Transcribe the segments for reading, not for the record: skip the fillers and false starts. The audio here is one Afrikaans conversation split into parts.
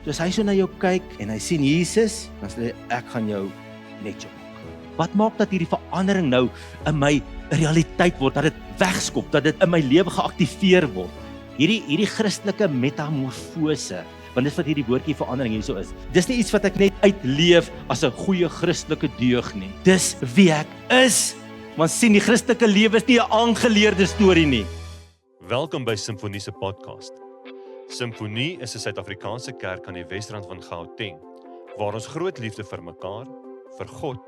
So as hy so na jou kyk en hy sien Jesus, dan sê hy, ek gaan jou net jou maak. Wat maak dat hierdie verandering nou in my 'n realiteit word, dat dit wegskop, dat dit in my lewe geaktiveer word? Hierdie Christelike metamorfose, want dis wat hierdie woordjie verandering hierso is. Dis nie iets wat ek net uitleef as 'n goeie Christelike deug nie. Dis wie ek is. Want sien, die Christelike lewe is nie 'n aangeleerde storie nie. Welkom by Simfonie se podcast. Simfonie is 'n Suid-Afrikaanse kerk aan die Wesrand van Gauteng, waar ons groot liefde vir mekaar, vir God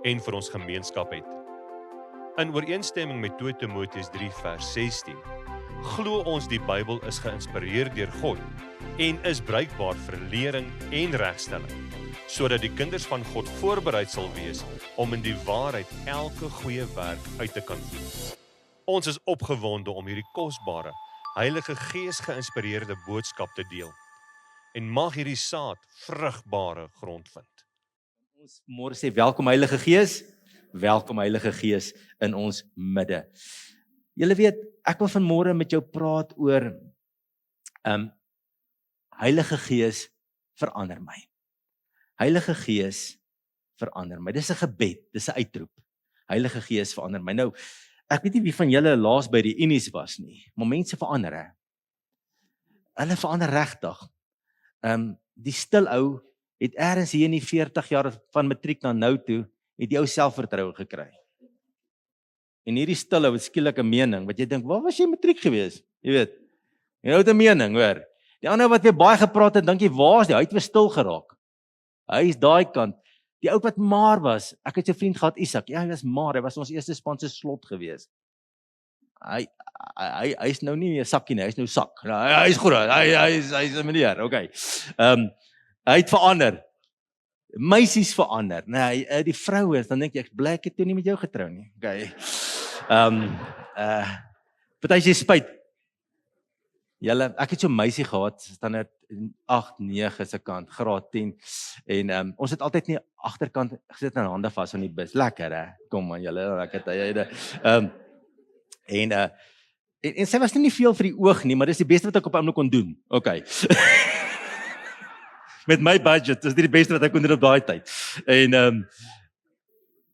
en vir ons gemeenskap het. In ooreenstemming met 2 Timoteus 3 vers 16, glo ons die Bybel is geïnspireer deur God en is bruikbaar vir lering en regstelling, sodat die kinders van God voorbereid sal wees om in die waarheid elke goeie werk uit te kan voer. Ons is opgewonde om hierdie kosbare, Heilige Gees geïnspireerde boodskap te deel en mag hierdie saad vrugbare grond vind. Ons môre sê welkom Heilige Gees, welkom Heilige Gees in ons midde. Julle weet, ek wil vanmôre met jou praat oor Heilige Gees verander my. Heilige Gees verander my. Dis 'n gebed, dis 'n uitroep. Heilige Gees verander my. Nou, ek weet nie wie van julle laas by die Unies was nie, maar mense verander hè. Hulle verander regtig. Die stil ou het eers hier in die 40 jaar van matriek na nou toe, het die ou selfvertroue gekry. En hierdie stil ou het skielik 'n mening, wat jy dink, waar was jy matriek gewees? Jy weet, jy het 'n mening, hoor. Die ander wat weer baie gepraat het, dink jy, waar is die? Hy het weer stil geraak. Hy is daai kant. Die ou wat maar was, ek het sy vriend gehad, Isak, ja, hy was maar, hy was ons eerste span se slot gewees. Hy is nou nie 'n sakkie nie, hy is nou sak. Hy is goed, hy is 'n meneer, okay. Hy het verander. Meisies verander. Nee, die vroue, dan dink jy, ek bly ek het toe nie met jou getrou nie. Okay. Party sê spyt. Julle, ek het so 'n meisie gehad, standaard 8, 9 se kant, graad 10. En ons het altyd nie agterkant gesit en hande vas aan die bus. Lekker hè. Kom man, julle, lekker tye. En sy was nie veel vir die oog nie, maar dis die beste wat ek op 'n oomblik kon doen. Okay. Met my budget, dis die beste wat ek kon doen op daai tyd.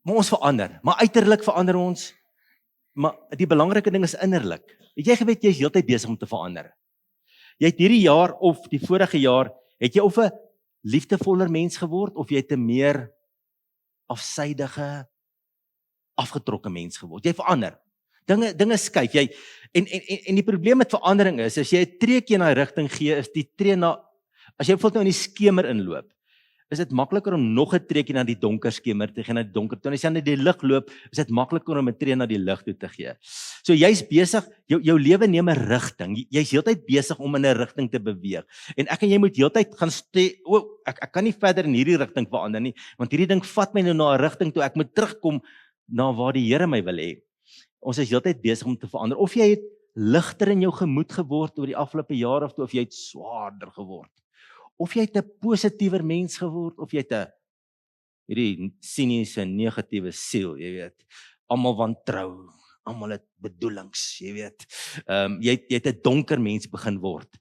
Maar ons verander, maar uiterlik verander ons. Maar die belangrike ding is innerlik. Het jy geweet jy is heeltyd besig om te verander? Jy het hierdie jaar of die vorige jaar, het jy of 'n liefdevoller mens geword of jy het 'n meer afsydige, afgetrokke mens geword. Jy verander. Dinge skuif. Jy en die probleem met verandering is as jy 'n treukie in daai rigting gee, is die tree na as jy voel nou in die skemer inloop, is dit makliker om nog 'n treukie na die donker skemer te gee, na die donker toe. En as jy na die lig loop, is dit makliker om 'n tree na die lig toe te gee. So jy's besig, jou lewe neem 'n rigting. Jy's heeltyd besig om in 'n rigting te beweeg. En ek en jy moet heeltyd gaan ek kan nie verder in hierdie rigting verander nie, want hierdie ding vat my nou na 'n rigting toe ek moet terugkom na waar die Here my wil hê. Ons is heeltyd besig om te verander. Of jy het ligter in jou gemoed geword oor die afgelope jaar of jy het swaarder geword. Of jy het 'n positiewer mens geword, of jy het hierdie siniese, negatiewe siel, jy weet. Almal wantrou, almal het bedoelings, jy weet. Jy het 'n donker mens begin word.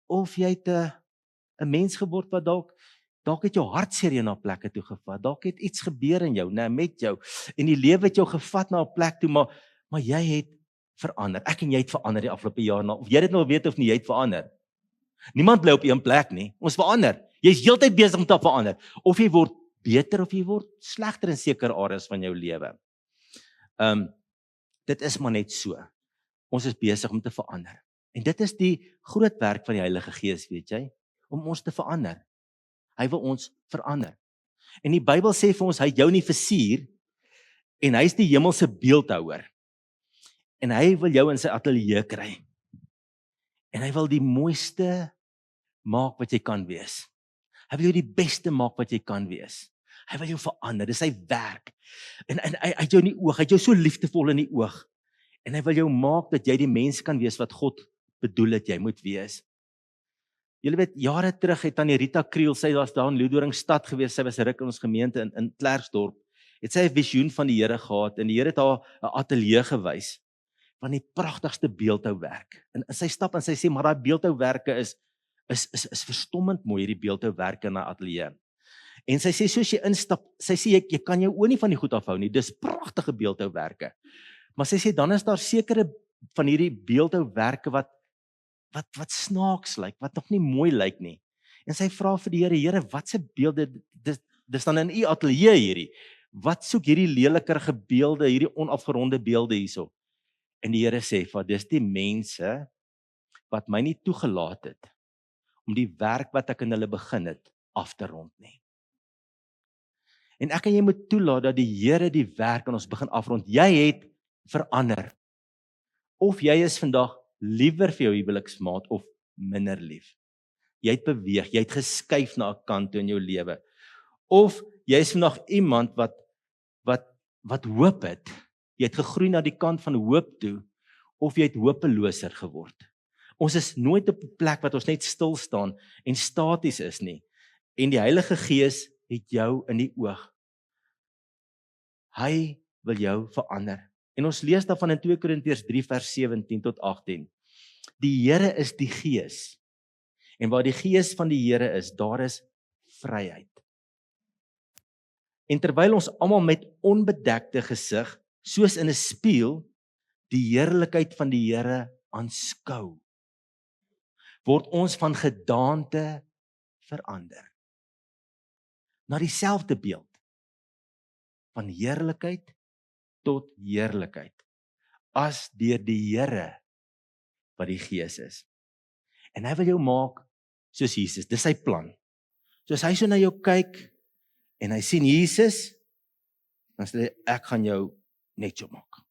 Of jy het 'n mens geword wat dalk het jou hartseer na plekke toe gevat. Dalk het iets gebeur in jou, met jou. En die lewe het jou gevat na 'n plek toe, maar jy het verander. Ek en jy het verander die afgelope jaar na. Of jy dit nou weet of nie, jy het verander. Niemand bly op een plek nie. Ons verander. Jy's heeltyd besig om te verander. Of jy word beter of jy word slegter in sekere areas van jou lewe. Dit is maar net so. Ons is besig om te verander. En dit is die groot werk van die Heilige Gees, weet jy, om ons te verander. Hy wil ons verander. En die Bybel sê vir ons, hy het jou nie versier, en hy is die hemelse beeldhouer. En hy wil jou in sy ateljee kry. En hy wil die mooiste maak wat jy kan wees. Hy wil jou die beste maak wat jy kan wees. Hy wil jou verander, dis sy werk. En hy het jou in die oog, hy het jou so liefdevol in die oog. En hy wil jou maak dat jy die mens kan wees wat God bedoel het jy moet wees. Julle weet, jare terug het Tannie Rita Kriel, sy was daar in Loedoringstad gewees, sy was 'n ruk in ons gemeente in Klerksdorp, het sy 'n visioen van die Here gehad, en die Here het haar 'n ateljee gewys, van die pragtigste beeldhouwerk. En sy stap en sy sê, maar daai beeldhouwerke is is verstommend mooi, hierdie beeldhouwerke in haar ateljee. En sy sê, soos jy instap, sy sê, jy kan jou oë nie van die goed afhou nie, dis pragtige beeldhouwerke. Maar sy sê, dan is daar sekere van hierdie beeldhouwerke wat snaaks lyk, wat nog nie mooi lyk nie. En sy vra vir die Here, wat se beelde, dis dan in u ateljee hierdie, wat soek hierdie lelikerige beelde, hierdie onafgeronde beelde hierso? En die Here sê, dis die mense wat my nie toegelaat het, om die werk wat ek in hulle begin het, af te rond nie. En ek en jy moet toelaat dat die Here die werk aan ons begin afrond. Jy het verander. Of jy is vandag liewer vir jou huweliksmaat of minder lief. Jy het beweeg, jy het geskuif na 'n kant toe in jou lewe. Of jy is vandag iemand wat hoop het. Jy het gegroei na die kant van hoop toe, of jy het hopeloser geword. Ons is nooit op 'n plek wat ons net stil staan en staties is nie. En die Heilige Gees het jou in die oog. Hy wil jou verander. En ons lees daarvan in 2 Korintiërs 3 vers 17 tot 18. Die Here is die Gees. En waar die Gees van die Here is, daar is vryheid. En terwyl ons almal met onbedekte gesig, soos in 'n spieël, die heerlikheid van die Here aanskou, word ons van gedaante verander. Na dieselfde beeld, van heerlikheid tot heerlikheid, as deur die Here wat die Gees is. En hy wil jou maak soos Jesus, dis sy plan. Soos hy so na jou kyk, en hy sien Jesus, dan sê hy, ek gaan jou net so maak.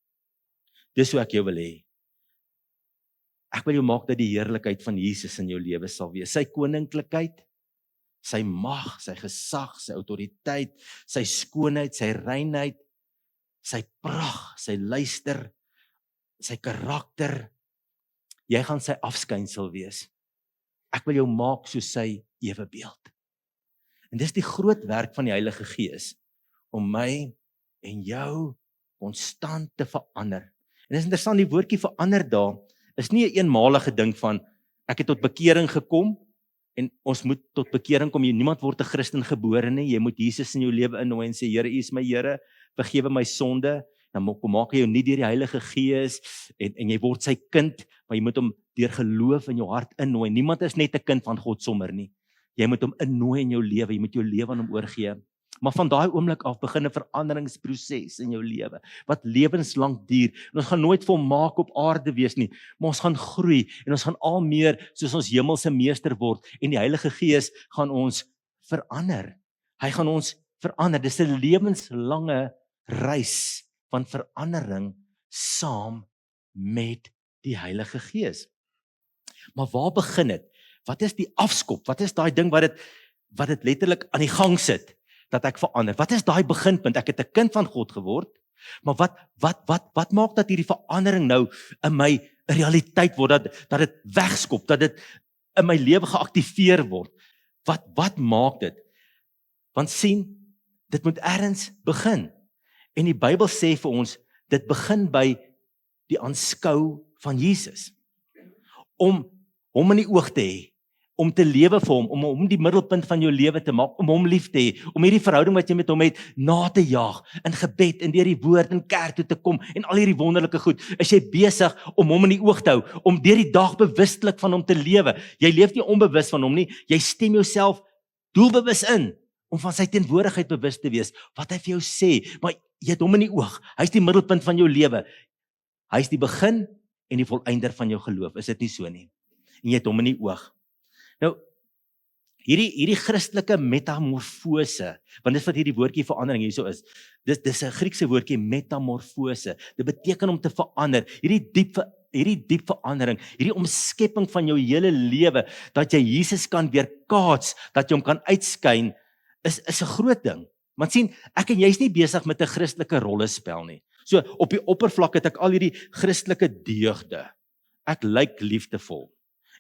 Dis hoe ek jou wil hê. Ek wil jou maak dat die heerlikheid van Jesus in jou lewe sal wees. Sy koninklikheid, sy mag, sy gesag, sy autoriteit, sy skoonheid, sy reinheid, sy pragt, sy luister, sy karakter. Jy gaan sy afskynsel wees. Ek wil jou maak soos sy ewebeeld. En dis die groot werk van die Heilige Gees, om my en jou konstant te verander. En dis interessant, die woordjie verander daar, is nie 'n eenmalige ding van, ek het tot bekering gekom, en ons moet tot bekering kom, niemand word 'n Christen gebore nie, jy moet Jesus in jou lewe innooi en sê, Here, U is my Here, vergewe my sonde, dan maak hy jou nie deur die Heilige Gees, en jy word sy kind, maar jy moet hom deur geloof in jou hart innooi. Niemand is net 'n kind van God sommer nie. Jy moet hom innooi in jou lewe, jy moet jou lewe aan hom oorgee. Maar van daai oomblik af begin 'n veranderingsproses in jou lewe, wat lewenslank duur. En ons gaan nooit volmaak op aarde wees nie, maar ons gaan groei, en ons gaan al meer soos ons hemelse meester word, en die Heilige Gees gaan ons verander. Hy gaan ons verander. Dis 'n lewenslange reis van verandering saam met die Heilige Gees. Maar waar begin dit? Wat is die afskop? Wat is daai ding wat dit letterlik aan die gang sit, dat ek verander? Wat is daai beginpunt? Ek het 'n kind van God geword, maar wat maak dat hierdie verandering nou in my 'n realiteit word, dat dit wegskop, dat dit in my lewe geaktiveer word? Wat maak dit? Want sien, dit moet ergens begin. En die Bybel sê vir ons, dit begin by die aanskou van Jesus. Om hom in die oog te hê, om te lewe vir hom, om hom die middelpunt van jou lewe te maak, om hom lief te hê, om hierdie verhouding wat jy met hom het, na te jaag, in gebed, en deur die woord, in kerk toe te kom, en al hierdie wonderlike goed, is jy besig om hom in die oog te hou, om deur die dag bewustelik van hom te lewe. Jy leef nie onbewus van hom nie, jy stem jouself doelbewus in, om van sy teenwoordigheid bewus te wees, wat hy vir jou sê, maar jy het hom in die oog, hy is die middelpunt van jou lewe, hy is die begin en die volëinder van jou geloof, is dit nie so nie? En jy het hom in die oog. Nou, hierdie Christelike metamorfose, want dis wat hierdie woordjie verandering hierso is, dis 'n Griekse woordjie metamorfose, dit beteken om te verander, hierdie diep verandering, hierdie omskepping van jou hele lewe, dat jy Jesus kan weerkaats, dat jy hom kan uitskyn, is 'n groot ding. Want sien, ek en jy is nie besig met 'n Christelike rollespel nie. So, op die oppervlak het ek al hierdie Christelike deugde. Ek lyk liefdevol,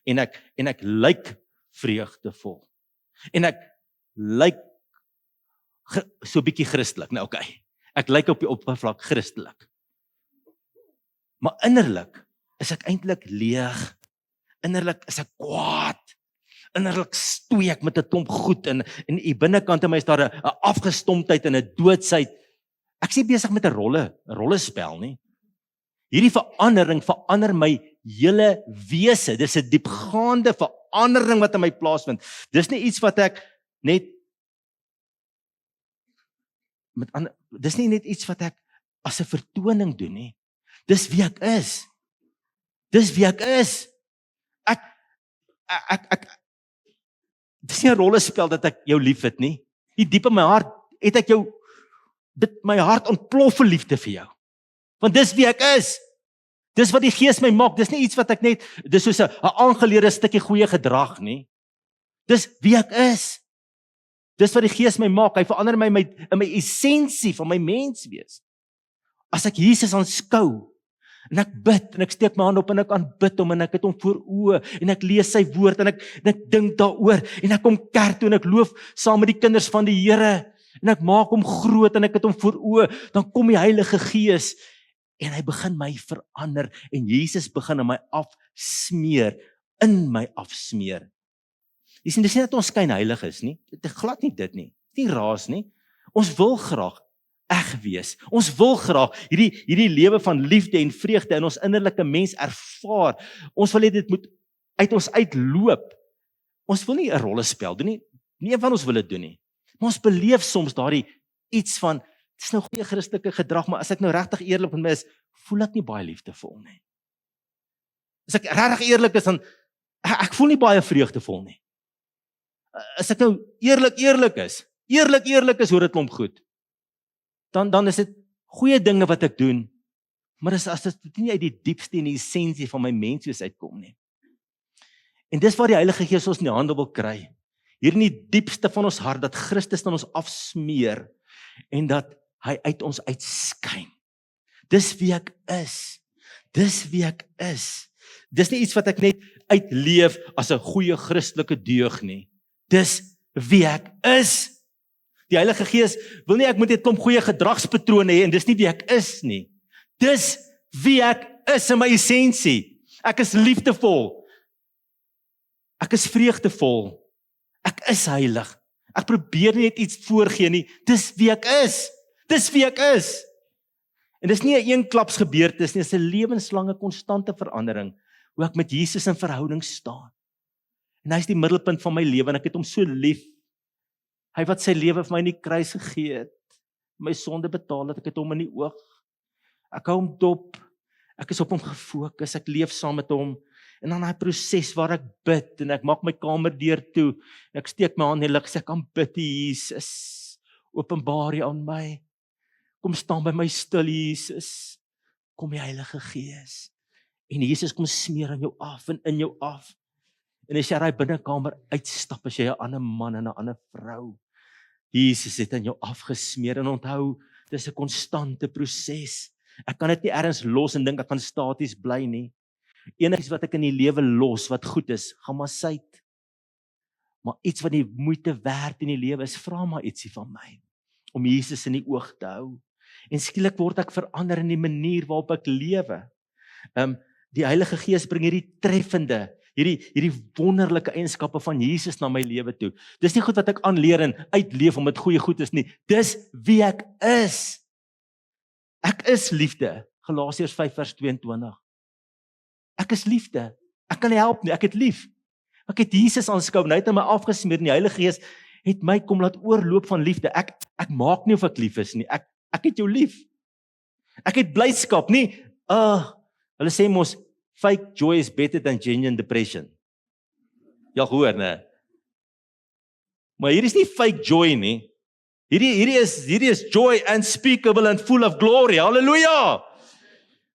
en ek lyk vreugdevol, en ek lyk so bietjie Christelik, nou okay, ek lyk op die oppervlak Christelik, maar innerlik is ek eintlik leeg, innerlik is ek kwaad, Innerlik stoei ek met 'n klomp goed en die binnekant in my is daar 'n afgestomptheid en 'n doodsheid. Ek is nie besig met 'n rollespel nie. Hierdie verandering verander my hele wese. Dis 'n diepgaande verandering wat in my plaasvind. Dis nie iets wat ek net dis nie net iets wat ek as 'n vertoning doen nie. Dis wie ek is. Dis wie ek is. Ek dis nie 'n rollespel dat ek jou liefhet nie. Hier diep in my hart het ek jou my hart ontplof vir liefde vir jou. Want dis wie ek is. Dis wat die Gees my maak. Dis nie iets wat ek net dis soos 'n aangeleerde stukkie goeie gedrag nie. Dis wie ek is. Dis wat die Gees my maak. Hy verander my in my essensie van my menswees. As ek Jesus aanskou en ek bid en ek steek my hand op en ek aanbid hom en ek het hom voor oë en ek lees sy woord en ek dink daaroor en ek kom kerk toe en ek loof saam met die kinders van die Here en ek maak hom groot en ek het hom voor oë, dan kom die Heilige Gees en hy begin my verander en Jesus begin in my afsmeer, Jy sien, dis nie dat ons skynheilig is nie, dit is glad nie dit nie, nie raas nie, ons wil graag eg wees, ons wil graag hierdie lewe van liefde en vreugde in ons innerlike mens ervaar, ons wil dit moet uit ons uitloop, ons wil nie 'n rollespel doen nie, nie een van ons wil dit doen nie, maar ons beleef soms daardie iets van, dit is nou goeie Christelike gedrag, maar as ek nou regtig eerlik met my is, voel ek nie baie liefdevol nie. As ek regtig eerlik is, dan ek voel nie baie vreugdevol nie. As ek nou eerlik is hoor dit klomp goed. Dan is dit goeie dinge wat ek doen, maar as dit nie uit die diepste en die essensie van my menswees uitkom nie. En dis waar die Heilige Gees ons in die hande wil kry. Hier in die diepste van ons hart, dat Christus aan ons afsmeer en dat hy uit ons uitskyn. Dis wie ek is. Dis wie ek is. Dis nie iets wat ek net uitleef as 'n goeie Christelike deug nie. Dis wie ek is. Die Heilige Gees wil nie ek moet net 'n klomp goeie gedragspatrone hê en dis nie wie ek is nie. Dis wie ek is in my essensie. Ek is liefdevol. Ek is vreugdevol. Ek is heilig. Ek probeer nie net iets voorgee nie. Dis wie ek is. Dis wie ek is. En dis nie 'n eenklaps gebeurtenis nie, dis 'n lewenslange konstante verandering hoe ek met Jesus in verhouding staan. En hy is die middelpunt van my lewe en ek het hom so lief. Hy wat sy lewe vir my in die kruis gegee het, my sonde betaal het, ek het hom in die oog. Ek hou hom dop. Ek is op hom gefokus, ek leef saam met hom. En dan daai proses waar ek bid en ek maak my kamer deur toe en ek steek my hand in die lug, sê ek kan bid, Jesus. Openbaar U aan my. Kom staan by my stil, Jesus. Kom die Heilige Gees. En Jesus kom smeer aan jou af en in jou af. En as jy uit die binnekamer uitstap, as jy 'n ander man en 'n ander vrou, Jesus het aan jou afgesmeer en onthou, dis 'n konstante proses. Ek kan dit nie ergens los en dink ek kan staties bly nie. Enigiets wat ek in die lewe los wat goed is, gaan maar syt. Maar iets wat die moeite werd in die lewe is, vra maar ietsie van my om Jesus in die oog te hou. En skielik word ek verander in die manier waarop ek lewe. Die Heilige Gees bring hierdie treffende, hierdie wonderlike eienskappe van Jesus na my lewe toe. Dis nie goed wat ek aanleer en uitleef om dit goeie goed is nie. Dis wie ek is. Ek is liefde. Galasiërs 5:22. Ek is liefde. Ek kan nie help nie, ek het lief. Ek het Jesus aanskou, hy het my afgesmeer en die Heilige Gees het my kom laat oorloop van liefde. Ek maak nie of ek lief is nie. Ek het jou lief. Ek het blydskap, nie hulle sê mos fake joy is better than genuine depression. Ja, hoor, né? Maar hier is nie fake joy nie. Hierdie is joy unspeakable and full of glory. Halleluja!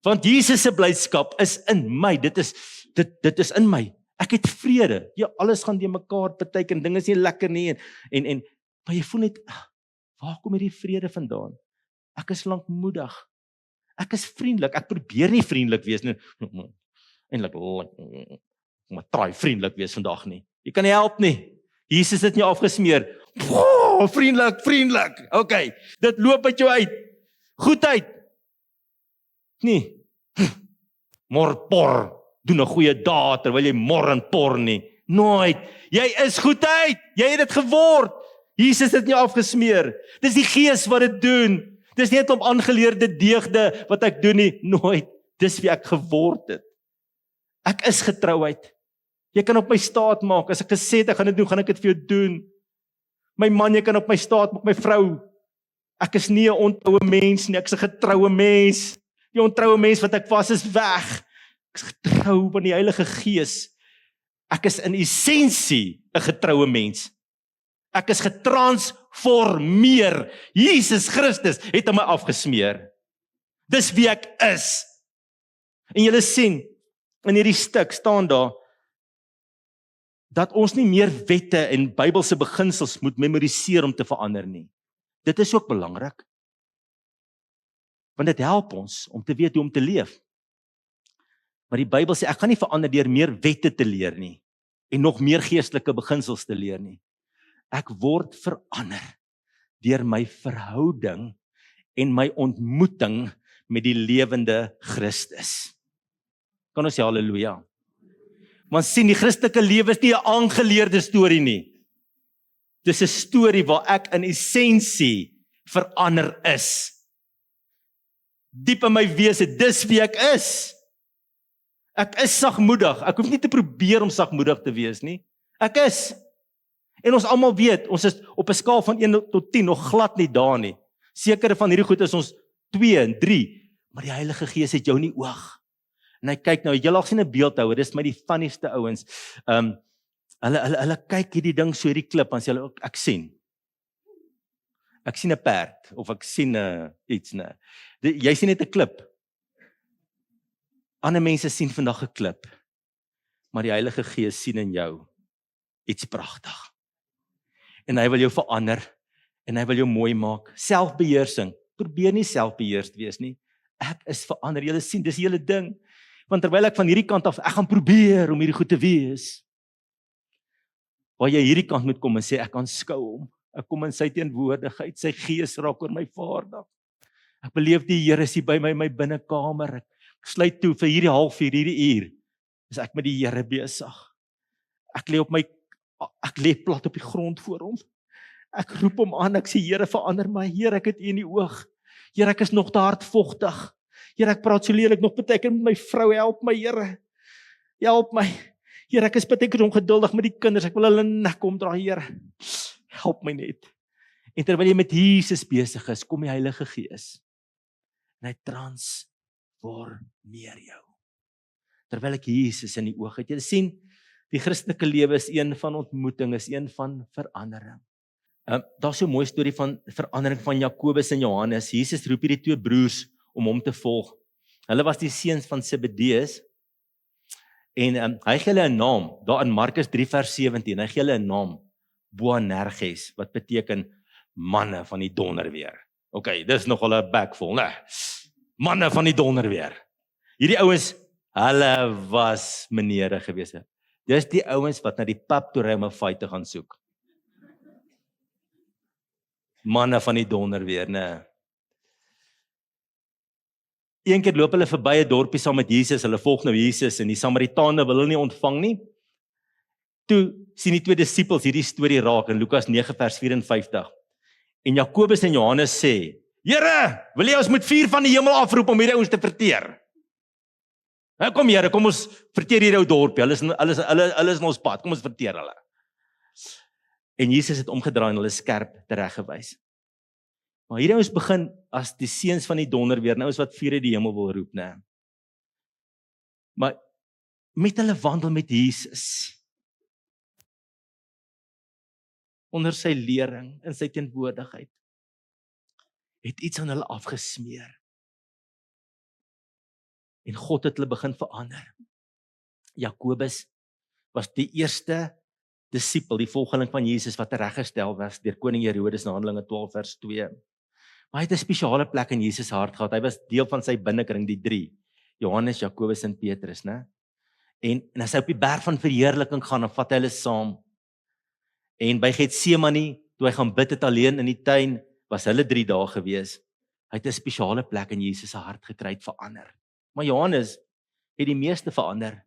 Want Jesus se blydskap is in my. Dit is in my. Ek het vrede. Ja, alles gaan deur mekaar partykeer en dinge is nie lekker nie en maar jy voel net, waar kom hierdie vrede vandaan? Ek is lankmoedig. Ek is vriendelik. Ek probeer nie vriendelik wees nie. Eintlik maar try vriendelik wees vandag nie. Jy kan nie help nie. Jesus het nie afgesmeer. Vriendelik. Okay, dit loop uit jou uit. Goedheid. Nee. Morpor. Doen 'n goeie daad terwyl jy mor en por nie. Nooit. Jy is goedheid. Jy het dit geword. Jesus het nie afgesmeer. Dis die Gees wat dit doen. Dis nie net om aangeleerde deugde wat ek doen nie. Nooit. Dis wie ek geword het. Ek is getrouheid. Jy kan op my staat maak. As ek gesê het ek gaan dit doen, gaan ek dit vir jou doen. My man, jy kan op my staat maak, my vrou. Ek is nie 'n ontroue mens nie, ek is 'n getroue mens. Die ontroue mens wat ek was is weg. Ek is getrou van die Heilige Gees. Ek is in essensie 'n getroue mens. Ek is getransformeer. Jesus Christus het aan my afgesmeer. Dis wie ek is. En julle sien, in hierdie stuk staan daar, dat ons nie meer wette en Bybelse beginsels moet memoriseer om te verander nie. Dit is ook belangrik. Want dit help ons om te weet hoe om te leef. Maar die Bybel sê, ek gaan nie verander deur meer wette te leer nie, en nog meer geestelike beginsels te leer nie. Ek word verander deur my verhouding en my ontmoeting met die lewende Christus. Kan ons sê halleluja? Want sien, die Christelike lewe is nie 'n aangeleerde storie nie. Dis 'n storie waar ek in essensie verander is. Diep in my wese, dis wie ek is. Ek is sagmoedig. Ek hoef nie te probeer om sagmoedig te wees nie. Ek is. En ons almal weet, ons is op 'n skaal van 1 tot 10 nog glad nie daar nie. Sekere van hierdie goed is ons 2 en 3, maar die Heilige Gees het jou in die oog. En hy kyk nou, jy al sien 'n beeldhouer, dis my die funnieste ouens. Hulle kyk hierdie ding so hierdie klip, en sê hulle, ek sien 'n perd, of ek sien iets, nee. Jy sien net 'n klip. Ander mense sien vandag 'n klip, maar die Heilige Gees sien in jou iets pragtig. En hy wil jou verander, en hy wil jou mooi maak. Selfbeheersing, probeer nie selfbeheers te wees nie. Ek is verander, julle sien, dis die hele ding. Want terwyl ek van hierdie kant af, ek gaan probeer om hierdie goed te wees, waar jy hierdie kant moet kom en sê, ek aanskou hom, ek kom in sy teenwoordigheid, sy Gees raak oor my vaardig. Ek beleef die Here is hier by my in my binnekamer, ek sluit toe vir hierdie halfuur, hierdie uur, is ek met die Here besig. Ek lê plat op die grond voor hom. Ek roep hom aan, ek sê, Here, verander my. Here, ek het U in die oog. Here, ek is nog te hardvochtig. Here, ek praat so lelik nog baie met my vrou, help my, Here. Help my. Here, ek is baie ongeduldig met die kinders, ek wil hulle nek omdraai, Here. Help my net. En terwyl jy met Jesus besig is, kom die Heilige Gees. En hy transformeer jou. Terwyl ek Jesus in die oog het. Jy sien, die Christelike lewe is een van ontmoeting, is een van verandering. Daar is so 'n mooi storie van verandering van Jakobus en Johannes. Jesus roep hierdie 2 broers om hom te volg. Hulle was die seuns van Zebedeus. En hy gee hulle 'n naam, daar in Markus 3 vers 17, hy gee hulle 'n naam, Boanerges, wat beteken manne van die donderweer. OK, dis nogal 'n bekvol, né? Manne van die donderweer. Hierdie ouens, hulle was menere gewees. Dis die ouens wat na die pub toe ry om 'n fight te gaan soek. Manne van die donderweer, né? Een keer loop hulle verby 'n dorpie saam met Jesus, hulle volg nou Jesus, en die Samaritane wil hulle nie ontvang nie. Toe sien die 2 disippels hierdie storie raak in Lukas 9 vers 54. En Jakobus en Johannes sê, Here, wil jy ons moet vuur van die hemel afroep om hierdie ouens te verteer? Nou kom Here, kom ons verteer hierdie ou dorpie, hulle is in ons pad, kom ons verteer hulle. En Jesus het omgedraai en hulle skerp tereggewys. Maar hierdie ouens begin as die seuns van die donderweer, nou is wat vuur uit die hemel wil roep, né? Maar met hulle wandel met Jesus, onder sy lering, in sy teenwoordigheid, het iets aan hulle afgesmeer. En God het hulle begin verander. Jakobus was die eerste disipel, die volgeling van Jesus wat tereggestel was deur koning Herodes in Handelinge 12 vers 2. Maar hy het 'n spesiale plek in Jesus se hart gehad. Hy was deel van sy binnekring, die 3. Johannes, Jakobus en Petrus, né? En as hy op die berg van verheerliking gaan, dan vat hy hulle saam. En by Getsemane, toe hy gaan bid het alleen in die tuin, was hulle 3 dae gewees. Hy het 'n spesiale plek in Jesus se hart gekry, het verander. Maar Johannes het die meeste verander.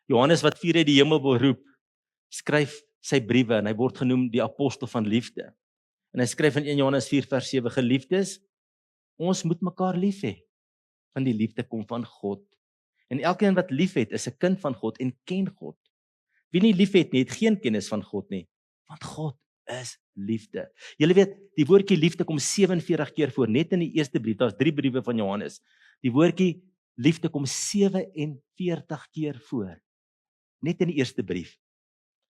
Johannes wat vuur uit die hemel wil roep, skryf sy briewe en hy word genoem die apostel van liefde. En hy skryf in 1 Johannes 4 vers 7, geliefdes, ons moet mekaar lief hê, want die liefde kom van God. En elkeen wat lief het, is 'n kind van God en ken God. Wie nie lief het nie, het geen kennis van God nie, want God is liefde. Julle weet, die woordjie liefde kom 47 keer voor, net in die eerste brief, daar's 3 briewe van Johannes. Die woordjie liefde kom 47 keer voor, net in die eerste brief.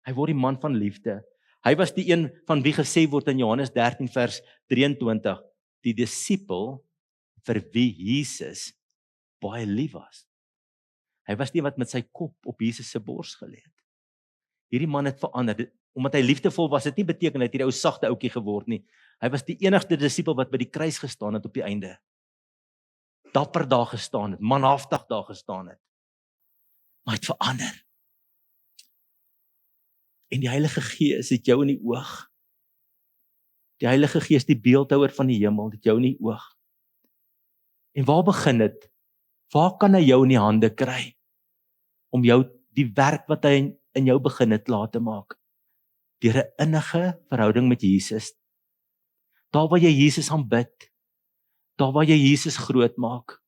Hy word die man van liefde. Hy was die een van wie gesê word in Johannes 13 vers 23, die disipel vir wie Jesus baie lief was. Hy was die wat met sy kop op Jesus se bors gelê het. Hierdie man het verander. Omdat hy liefdevol was, het nie beteken dat hy 'n ou sagte ouetjie geword nie. Hy was die enigste disipel wat by die kruis gestaan het op die einde. Dapper daar gestaan het, manhaftig daar gestaan het. Maar hy het verander. En die Heilige Gees het jou in die oog. Die Heilige Gees, die beeldhouer van die hemel, het jou in die oog. En waar begin dit? Waar kan hy jou in die hande kry? Om jou die werk wat hy in jou begin het laat te maak. Deur 'n innige verhouding met Jesus. Daar waar jy Jesus aanbid. Daar waar jy Jesus groot maak.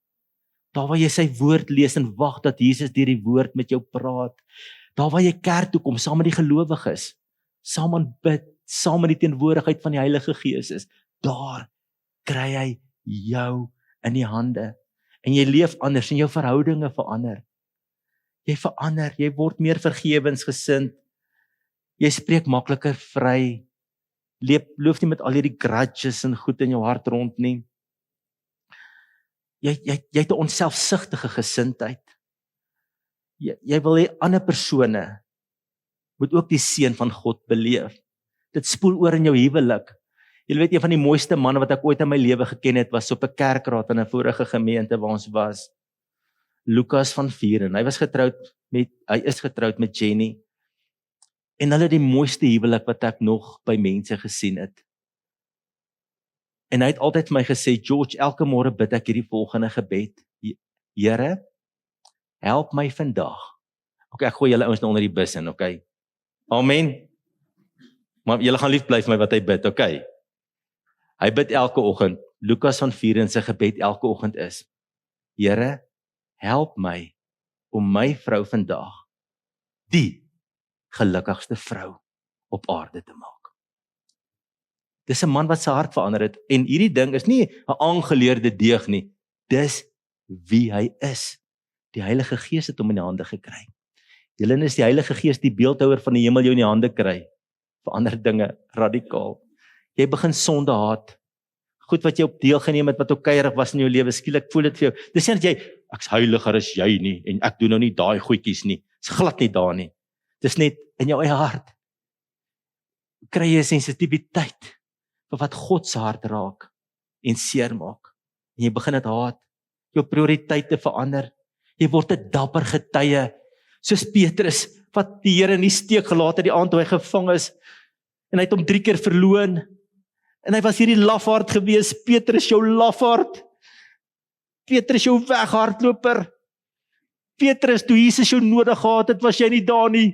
Daar waar jy sy woord lees en wag dat Jesus deur die woord met jou praat. Daar waar jy kerk toe kom saam met die gelowiges. Saam aanbid, saam met die teenwoordigheid van die Heilige Gees is. Daar kry hy jou in die hande. En jy leef anders en jou verhoudinge verander. Jy verander, jy word meer vergewensgesind. Jy spreek makliker vry. Loop nie met al hierdie grudges en goed in jou hart rond nie. Jy het 'n onselfsugtige gesindheid. Jy wil hê ander persone moet ook die seën van God beleef. Dit spoel oor in jou huwelik. Jy weet, een van die mooiste manne wat ek ooit in my lewe geken het, was op 'n kerkraad in 'n vorige gemeente waar ons was. Lukas van Vieren. Hy is getroud met Jenny. En hulle het die mooiste huwelik wat ek nog by mense gesien het. En hy het altyd vir my gesê, George, elke môre bid ek hierdie volgende gebed. Here, help my vandag. Okay, ek gooi julle ouens nou onder die bus in, okay? Amen. Maar julle gaan lief bly vir my wat hy bid, okay? Hy bid elke oggend. Lukas van Vieren se gebed elke oggend is: Here, help my om my vrou vandag die gelukkigste vrou op aarde te maak. Dis 'n man wat sy hart verander het, en hierdie ding is nie 'n aangeleerde deeg nie, dis wie hy is. Die Heilige Gees het hom in die hande gekry. Julle is die Heilige Gees, die beeldhouer van die hemel, jou in die hande kry, verander dinge radikaal. Jy begin sonde haat, goed wat jy op deel geneem het, wat ook kuierig was in jou lewe, skielik voel dit vir jou, dis nie dat jy, ek's heiliger as jy nie, en ek doen nou nie daai goedjies nie, dis glad nie daar nie. Dis net in jou eie hart. Kry jy 'n sensitiwiteit vir wat God se hart raak en seer maak. En jy begin dit haat. Jou prioriteite verander. Jy word 'n dapper getuie, soos Petrus wat die Here in die steek gelaat het die aand toe hy gevang is, en hy het hom 3 keer verloon. En hy was hierdie lafaard gewees. Petrus, jou lafaard. Petrus, jou weghardloper. Petrus, toe Jesus jou nodig gehad het, was jy nie daar nie.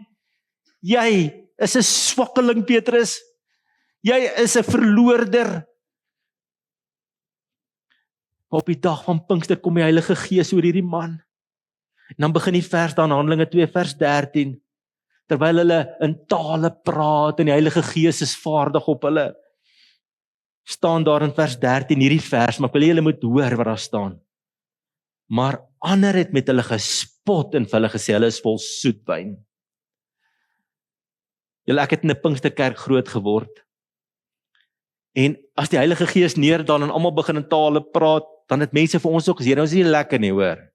Jy is 'n swakkeling, Petrus. Jy is 'n verloorder. Op die dag van Pinkster kom die Heilige Gees oor hierdie man. En dan begin die vers daar in Handelinge 2 vers 13. Terwyl hulle in tale praat en die Heilige Gees is vaardig op hulle. Staan daar in vers 13 hierdie vers, maar ek wil hê julle moet hoor wat daar staan. Maar ander het met hulle gespot en vir hulle gesê hulle is vol soetwyn. Julle, ek het in 'n Pinksterkerk groot geword. En as die Heilige Gees neerdaan en almal begin in tale praat, dan het mense vir ons ook gesê, nou is nie lekker nie, hoor.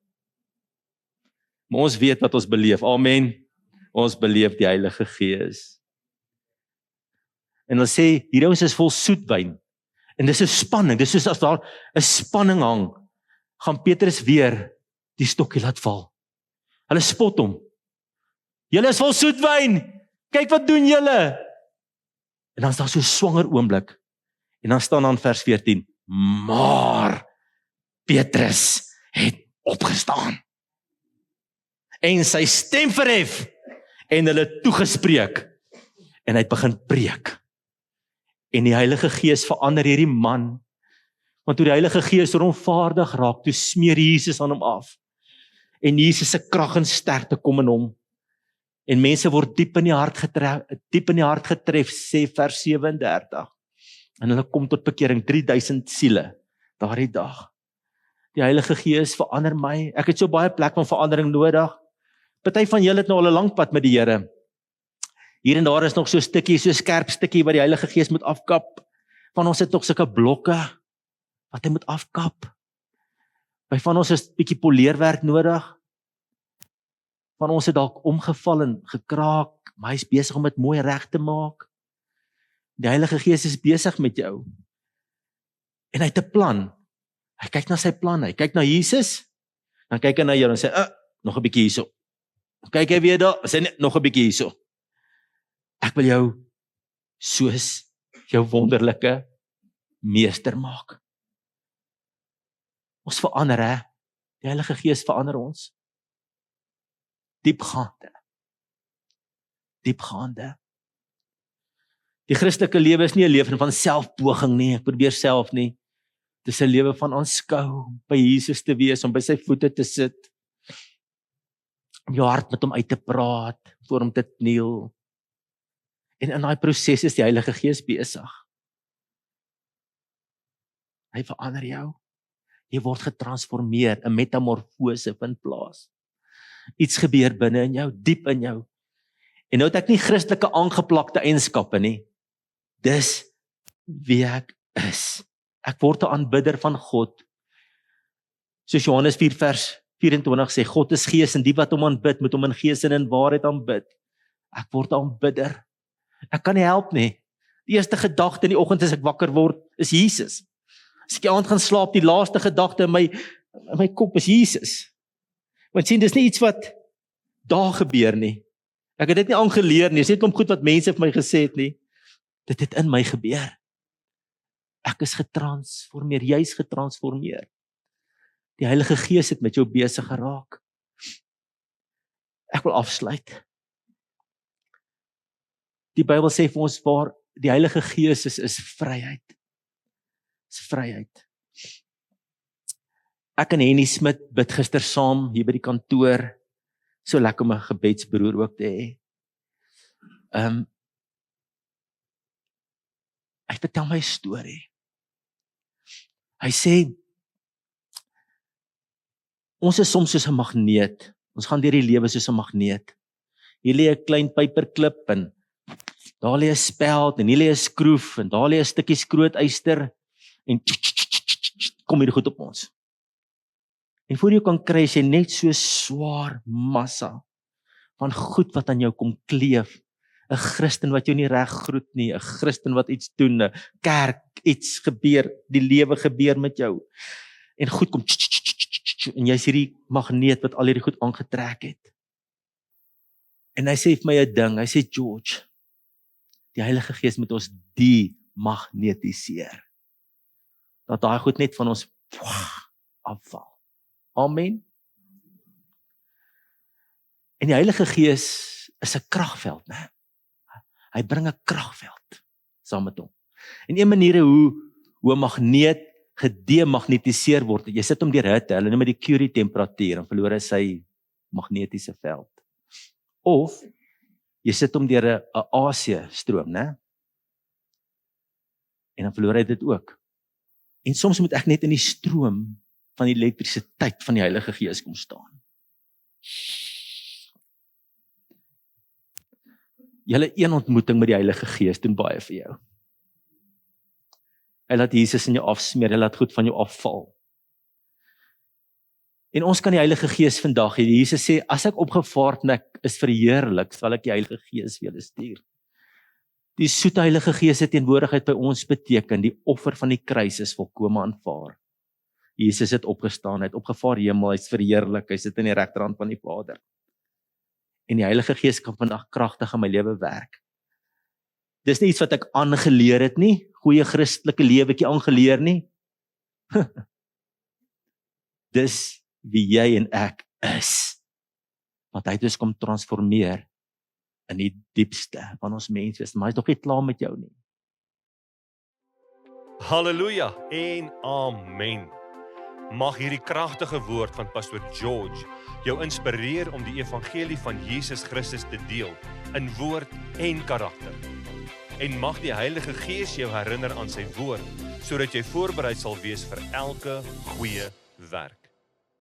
Maar ons weet wat ons beleef. Amen. Ons beleef die Heilige Gees. En hulle sê, hierdie ouens is vol soetwyn. En dis 'n spanning, dis soos as daar 'n spanning hang, gaan Petrus weer die stokkie laat val. Hulle spot hom. Julle is vol soetwyn. Kyk wat doen julle. En dan is daar so 'n swanger oomblik. En dan staan daar in vers 14, maar Petrus het opgestaan en sy stem verhef en hulle toegespreek En hy het begin preek. En die Heilige Gees verander hierdie man. Want toe die Heilige Gees oor hom vaardig raak, toe smeer Jesus aan hom af. En Jesus se krag en sterkte kom in hom. En mense word diep in die hart getref, sê vers 37. En hulle kom tot bekering, 3000 siele, daardie dag. Die Heilige Gees verander my. Ek het so baie plek van verandering nodig. Party van julle het nou al 'n lang pad met die Here. Hier en daar is nog so 'n stukkie, so 'n skerp stukkie wat die Heilige Gees moet afkap. Van ons het nog sulke blokke wat hy moet afkap. By van ons is 'n bietjie poleerwerk nodig. Van ons het dalk omgeval en gekraak, maar hy is besig om dit mooi reg te maak. Die Heilige Gees is besig met jou. En hy het 'n plan. Hy kyk na sy plan, hy kyk na Jesus, dan kyk hy na jou en sê, nog 'n bietjie hierso. Kyk hy weer daar, sê net nog 'n bietjie hierso. Ek wil jou soos jou wonderlike meester maak. Ons verander, hè? Die Heilige Gees verander ons. Diepgaande. Diepgaande. Die Christelike lewe is nie 'n lewe van selfpoging nie, ek probeer self nie. Dit is 'n lewe van aanskou, by Jesus te wees, om by sy voete te sit, om jou hart met hom uit te praat, voor hom te kniel. En in daai proses is die Heilige Gees besig. Hy verander jou. Jy word getransformeer, 'n metamorfose vind plaas. Iets gebeur binne in jou, diep in jou. En nou het ek nie Christelike aangeplakte eienskappe nie. Dis wie ek is. Ek word 'n aanbidder van God. Soos Johannes 4 vers 24 sê, God is gees en die wat hom aanbid, moet hom in gees en in waarheid aanbid. Ek word 'n aanbidder. Ek kan nie help nie. Die eerste gedagte in die oggend as ek wakker word, is Jesus. As ek die aand gaan slaap, die laaste gedagte in my kop is Jesus. Want sien, dis nie iets wat daar gebeur nie. Ek het dit nie aangeleer nie, dis net om goed wat mense vir my gesê het nie. Dit het in my gebeur. Ek is getransformeer, jy is getransformeer. Die Heilige Gees het met jou besig geraak. Ek wil afsluit. Die Bybel sê vir ons waar die Heilige Gees is vryheid. Is vryheid. Ek en Henny Smit bid gister saam hier by die kantoor. So lekker om 'n gebedsbroer ook te hê. Hy vertel my 'n storie. Hy sê, ons is soms soos 'n magneet. Ons gaan deur die lewe soos 'n magneet. Hier lê 'n klein pyperklip en daar lê 'n speld en hier lê 'n skroef en daar lê 'n stukkie skrootyster en kom hier goed op ons. En voor jy kan kry, is jy net so swaar massa van goed wat aan jou kom kleef. 'n Christen wat jou nie reg groet nie, 'n Christen wat iets doen, 'n kerk, iets gebeur, die lewe gebeur met jou. En goed kom en jy's hierdie magneet wat al hierdie goed aangetrek het. En hy sê vir my 'n ding, hy sê George, die Heilige Gees moet ons demagnetiseer. Dat daai goed net van ons afval. Amen. En die Heilige Gees is 'n kragveld, né? Hy bring 'n kragveld saam met hom. En een manier hoe 'n magneet gedemagnetiseer word, jy sit hom deur hitte, hulle noem dit die Curie temperatuur, en verloor hy sy magnetiese veld. Of jy sit hom deur 'n AC stroom, né? En dan verloor hy dit ook. En soms moet ek net in die stroom van die elektrisiteit van die Heilige Gees kom staan. Julle een ontmoeting met die Heilige Gees doen baie vir jou. Hy laat Jesus in jou afsmeer, hy laat goed van jou afval. En ons kan die Heilige Gees vandag hê. Jesus sê, as ek opgevaar en ek is verheerlik, sal ek die Heilige Gees vir julle stuur. Die soete Heilige Gees se teenwoordigheid by ons beteken, die offer van die kruis is volkome aanvaar. Jesus het opgestaan, hy het opgevaar hemel, hy is verheerlik, hy sit in die regterhand van die Vader. En die Heilige Gees kan vandag kragtig in my lewe werk. Dis nie iets wat ek aangeleer het nie, goeie Christelike lewetjie aangeleer nie. Dis wie jy en ek is. Want hy het ons kom transformeer in die diepste van ons menswees, maar hy is nog nie klaar met jou nie. Halleluja en amen. Mag hierdie kragtige woord van Pastor George jou inspireer om die evangelie van Jesus Christus te deel in woord en karakter. En mag die Heilige Gees jou herinner aan sy woord, sodat jy voorbereid sal wees vir elke goeie werk.